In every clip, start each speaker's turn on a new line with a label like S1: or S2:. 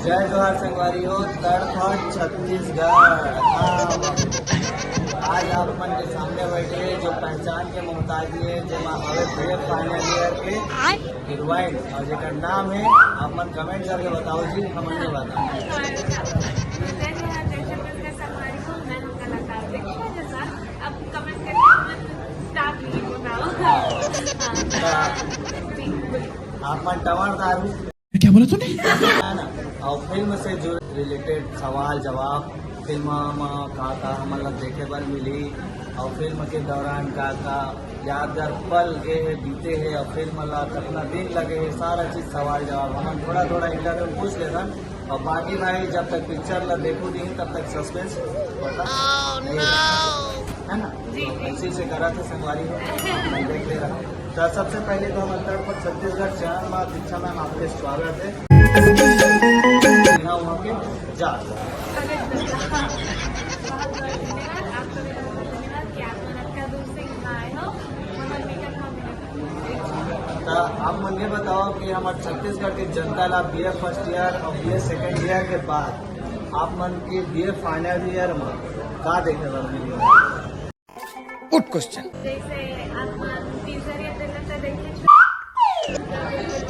S1: जय जोहार संगवारी हो तड़फट छत्तीसगढ़। आज आप मन के सामने बैठे जो पहचान के मोहताज है जेमा हवे BA फाइनल ईयर के हीरोइन और जेकर नाम है आप मन कमेंट करके बताओ जी। हम नहीं बताओ आप मन टवर दारू
S2: क्या बोला तूने?
S1: और फिल्म से जो रिलेटेड सवाल जवाब फिल्म में का हमन देखे बर मिली और फिल्म के दौरान का यादगार पल गे है बीते है और फिल्म ला कितना दिन लगे है सारा चीज सवाल जवाब हम थोड़ा थोड़ा इंटरव्यू पूछ लेता और बाकी भाई जब तक पिक्चर ला देखो नहीं तब तक सस्पेंस होता है ना। ऐसे से करा थे संगवारी हो मैं देख ले रहा। तो सबसे पहले तो हम अंतर पर छत्तीसगढ़ चैनल में दीक्षा मैम आपके स्वागत है। वहाँ के जा आप मुझे बताओ कि हमारे छत्तीसगढ़ की जनता ला BA फर्स्ट ईयर और BA सेकेंड ईयर के बाद आप मन की BA फाइनल ईयर में का देखे बर मिली?
S2: Good question.
S3: जैसे आप टीजर या ट्रेलर से देखे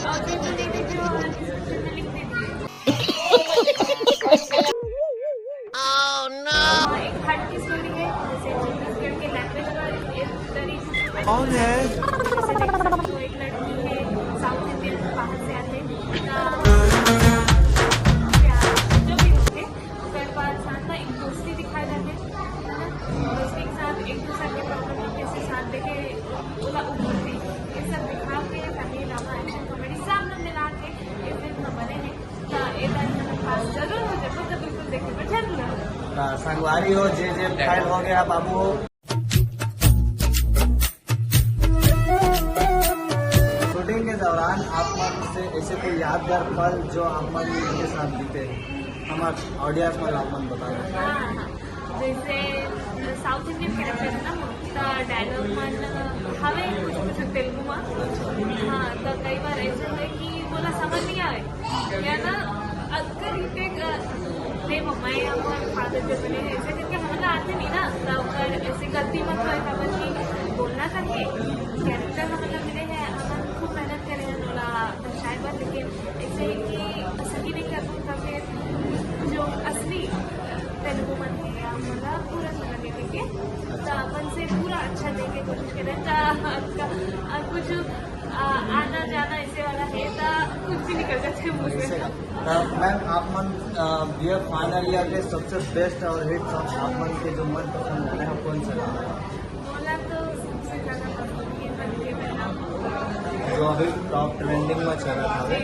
S3: और फिर तो देखे जो डिस्क्रिप्शन में लिख दीजिए। Oh no. एक हट की स्टोरी है जैसे छत्तीसगढ़ के लैंग्वेज पर एक तरीके
S2: कौन है?
S3: जैसे तो एक लड़की है साउथ इंडियन बाहर से आते जो भी होते उसके बाद साथ में एक दोस्ती दिखाई जाते दोस्ती के साथ एक दूसरे के प्रॉब्लम कैसे साथ देके ओला उभरती ये सब दिखा के फैमिली ड्रामा एक्शन कॉमेडी सब लोग मिला के ये फिल्म बने हैं तो ये टाइम खास जरूर हो जाए तो बिल्कुल देखे पर जरूर
S1: संगवारी हो जे फाइल हो गया बाबू हो। शूटिंग के दौरान आप मन से ऐसे कोई यादगार पल जो आप मन के साथ बीते हमारे ऑडियंस में आप मन बताना।
S3: हाँ जैसे साउथ इंडियन कैरेक्टर है ना तो डायलॉग मन हवे कुछ तेलुगु में हाँ तो कई बार ऐसे है कि बोला समझ नहीं आए या ना अगर इतने दे मम्मा या फादर जो बने ऐसे करके हमारा आते नहीं ना तो ऐसे गलती मत करे समझ की बोलना चाहिए कैरेक्टर हमारा मिले हैं हम खूब मेहनत करे हैं बोला दर्शाए पर लेकिन ऐसे कि सही नहीं कर सकता फिर जो असली तेलुगु मन है हमारा पूरा समय देखेंगे तो अपन से पूरा अच्छा देने की कोशिश करें कुछ आना जाना ऐसे वाला है तो कुछ भी निकल जाते हैं मुझसे।
S1: मैम आप मन BA फाइनल ईयर के सबसे बेस्ट और हिट सॉन्ग आप मन के जो मन पसंद गाने हैं कौन सा
S3: बोला तो सबसे ज़्यादा पसंद है मन के मेरा
S1: जो अभी टॉप ट्रेंडिंग में चल रहा था।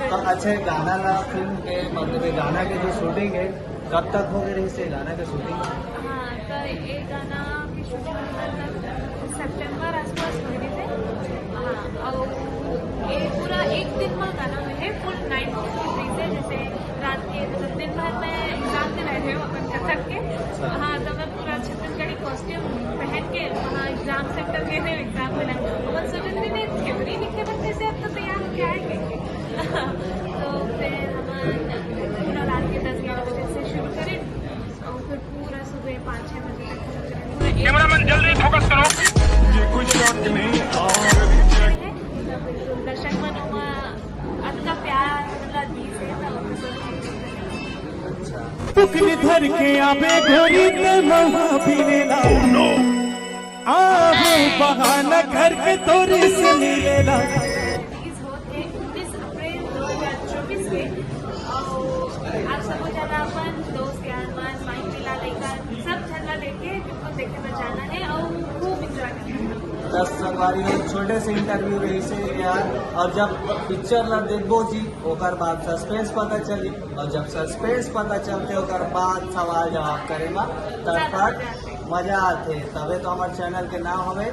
S1: तो अच्छे गाना ला फिल्म के मतलब गाना के जो शूटिंग है कब तक हो गई से गाना की शूटिंग?
S3: हाँ तो ये गाना की शूटिंग सितंबर आसपास हुई थी हाँ और ये पूरा एक दिन में गाना में है फुल नाइट से जैसे रात के मतलब दिन भर में एग्जाम दे रहे थे अपन कथक के हाँ तो मैं पूरा छत्तीसगढ़ी कॉस्ट्यूम पहन के वहाँ एग्जाम सेंटर गए थे एग्जाम देना अपन सोचते थे थ्योरी लिखे बच्चे से अब तो तैयार होके आएंगे तो फिर हम पूरा रात के 10-11 बजे से शुरू करें और फिर पूरा सुबह 5-6 बजे तक
S2: कैमरामैन जल्दी फोकस करो। ये कोई शॉट नहीं
S3: दर्शक मनों में आपका प्यार मतलब दी से
S4: पुकनी धर के आबे घोरी ते महा पीनेला आहो बहाना करके तोरी से मिलेला
S3: रिलीज होते 19 अप्रैल 2024 के और आप सबको ज़्यादा अपन दोस्त यार मन माइक मिला लेकर सब झगड़ा लेके बिल्कुल देखने में जाना है और खूब इंजॉय करना है।
S1: 10 संगवारी में छोटे से इंटरव्यू रही से यार और जब पिक्चर ला देखबो जी ओकर बाद सस्पेंस पता चली और जब सस्पेंस पता चलते ओकर बाद सवाल जवाब करे में तड़फट मजा आते तबे तो हमारे चैनल के नाम हवे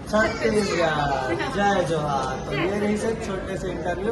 S1: छत्तीसगढ़ जय जोहार। तो ये रही से छोटे से इंटरव्यू।